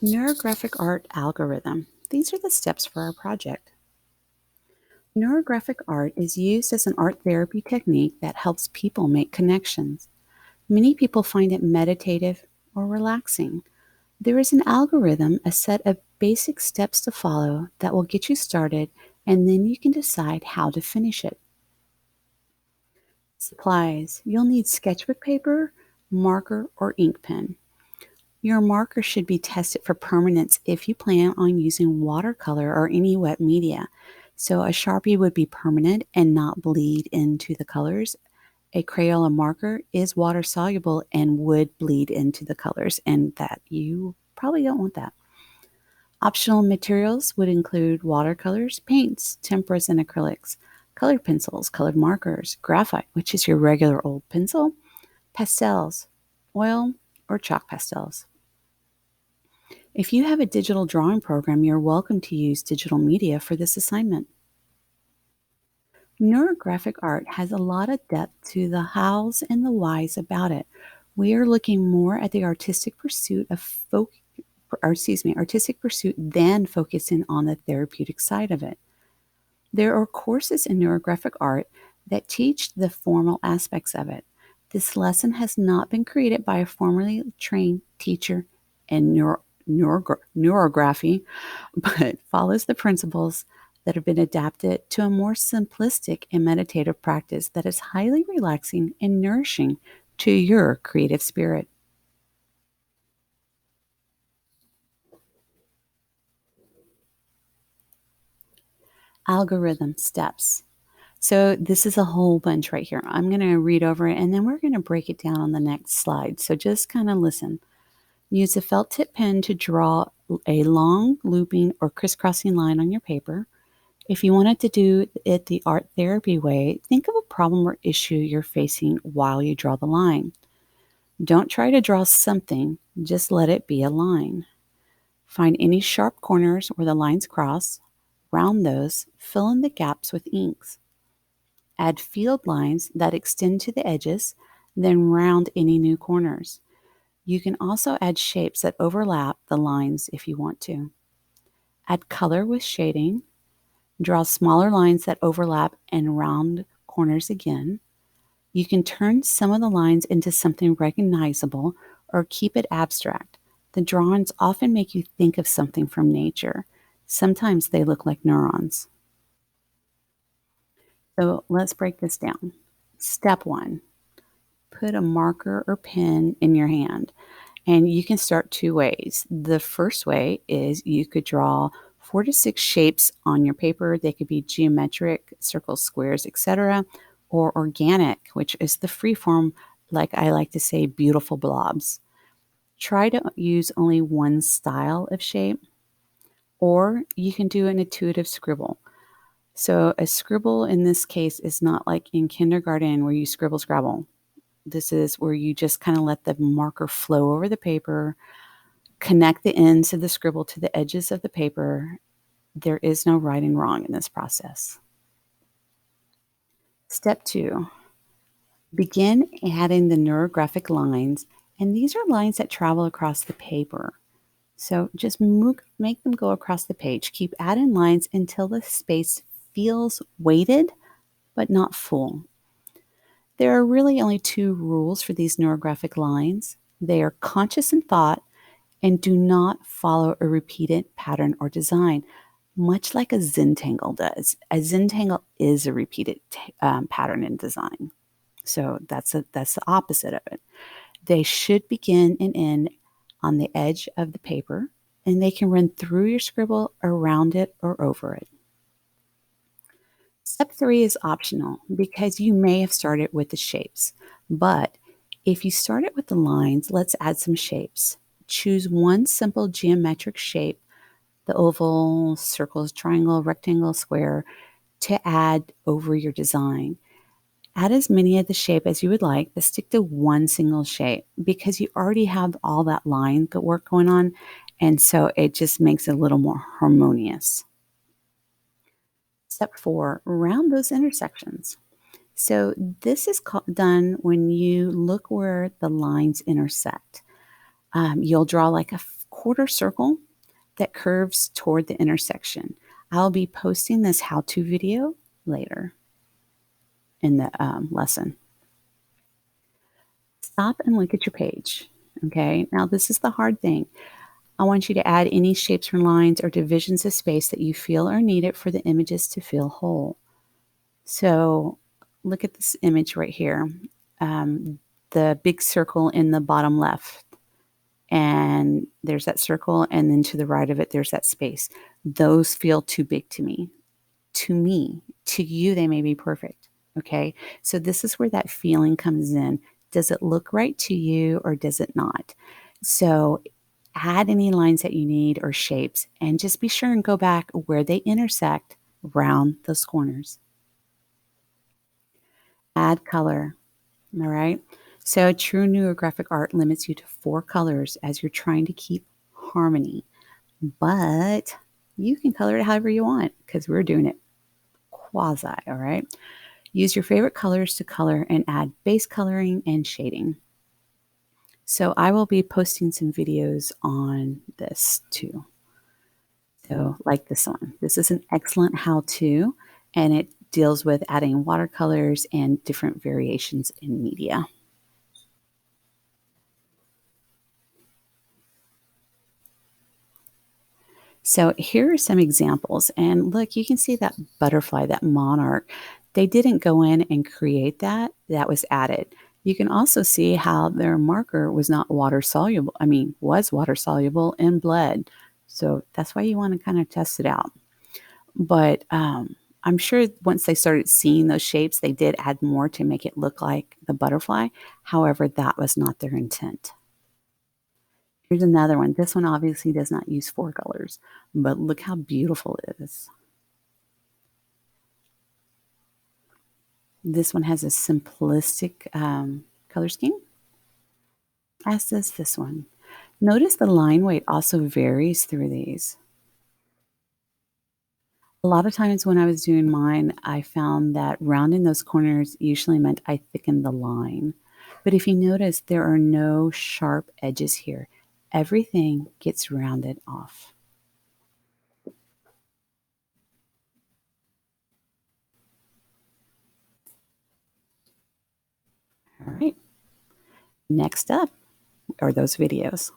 Neurographic art algorithm. These are the steps for our project. Neurographic art is used as an art therapy technique that helps people make connections. Many people find it meditative or relaxing. There is an algorithm, a set of basic steps to follow that will get you started, and then you can decide how to finish it. Supplies. You'll need sketchbook paper, marker, or ink pen. Your marker should be tested for permanence if you plan on using watercolor or any wet media. So a Sharpie would be permanent and not bleed into the colors. A Crayola marker is water soluble and would bleed into the colors, and that you probably don't want that. Optional materials would include watercolors, paints, temperas, and acrylics, colored pencils, colored markers, graphite, which is your regular old pencil, pastels, oil, or chalk pastels. If you have a digital drawing program, you're welcome to use digital media for this assignment. Neurographic art has a lot of depth to the hows and the whys about it. We are looking more at the artistic pursuit than focusing on the therapeutic side of it. There are courses in neurographic art that teach the formal aspects of it. This lesson has not been created by a formally trained teacher in neurography, but follows the principles that have been adapted to a more simplistic and meditative practice that is highly relaxing and nourishing to your creative spirit. Algorithm steps. So this is a whole bunch right here. I'm going to read over it and then we're going to break it down on the next slide. So just kind of listen. Use a felt tip pen to draw a long looping or crisscrossing line on your paper. If you wanted to do it the art therapy way, think of a problem or issue you're facing while you draw the line. Don't try to draw something, just let it be a line. Find any sharp corners where the lines cross, round those, fill in the gaps with inks. Add field lines that extend to the edges, then round any new corners. You can also add shapes that overlap the lines if you want to. Add color with shading. Draw smaller lines that overlap and round corners again. You can turn some of the lines into something recognizable or keep it abstract. The drawings often make you think of something from nature. Sometimes they look like neurons. So let's break this down. Step 1, put a marker or pen in your hand. And you can start two ways. The first way is you could draw 4 to 6 shapes on your paper. They could be geometric, circles, squares, etc., or organic, which is the free form, like I like to say, beautiful blobs. Try to use only one style of shape, or you can do an intuitive scribble. So a scribble in this case is not like in kindergarten where you scribble scrabble. This is where you just kind of let the marker flow over the paper, connect the ends of the scribble to the edges of the paper. There is no right and wrong in this process. Step 2, begin adding the neurographic lines, and these are lines that travel across the paper. So just make them go across the page. Keep adding lines until the space feels weighted but not full. There are really only 2 rules for these neurographic lines. They are conscious in thought and do not follow a repeated pattern or design, much like a Zentangle does. A Zentangle is a repeated pattern and design. So that's the opposite of it. They should begin and end on the edge of the paper, and they can run through your scribble, around it, or over it. Step 3 is optional because you may have started with the shapes, but if you started with the lines, let's add some shapes. Choose one simple geometric shape, the oval, circles, triangle, rectangle, square, to add over your design. Add as many of the shape as you would like, but stick to one single shape because you already have all that line work going on, and so it just makes it a little more harmonious. Step 4, round those intersections. So this is done when you look where the lines intersect. You'll draw like a quarter circle that curves toward the intersection. I'll be posting this how-to video later in the lesson. Stop and look at your page. Okay, now this is the hard thing. I want you to add any shapes or lines or divisions of space that you feel are needed for the images to feel whole. So look at this image right here. The big circle in the bottom left. And there's that circle, and then to the right of it, there's that space. Those feel too big to me. To you, they may be perfect. Okay. So this is where that feeling comes in. Does it look right to you or does it not? So add any lines that you need or shapes, and just be sure and go back where they intersect, round those corners. Add color. All right. So true neurographic art limits you to 4 colors as you're trying to keep harmony. But you can color it however you want because we're doing it quasi. All right. Use your favorite colors to color and add base coloring and shading. So I will be posting some videos on this too. So like this one. This is an excellent how-to, and it deals with adding watercolors and different variations in media. So here are some examples. And look, you can see that butterfly, that monarch. They didn't go in and create that. That was added. You can also see how their marker was not water soluble. Was water soluble and bled. So that's why you want to kind of test it out. But I'm sure once they started seeing those shapes, they did add more to make it look like the butterfly. However, that was not their intent. Here's another one. This one obviously does not use 4 colors, but look how beautiful it is. This one has a simplistic color scheme, as does this one. Notice the line weight also varies through these. A lot of times when I was doing mine, I found that rounding those corners usually meant I thickened the line. But if you notice, there are no sharp edges here. Everything gets rounded off. All right. Next up are those videos.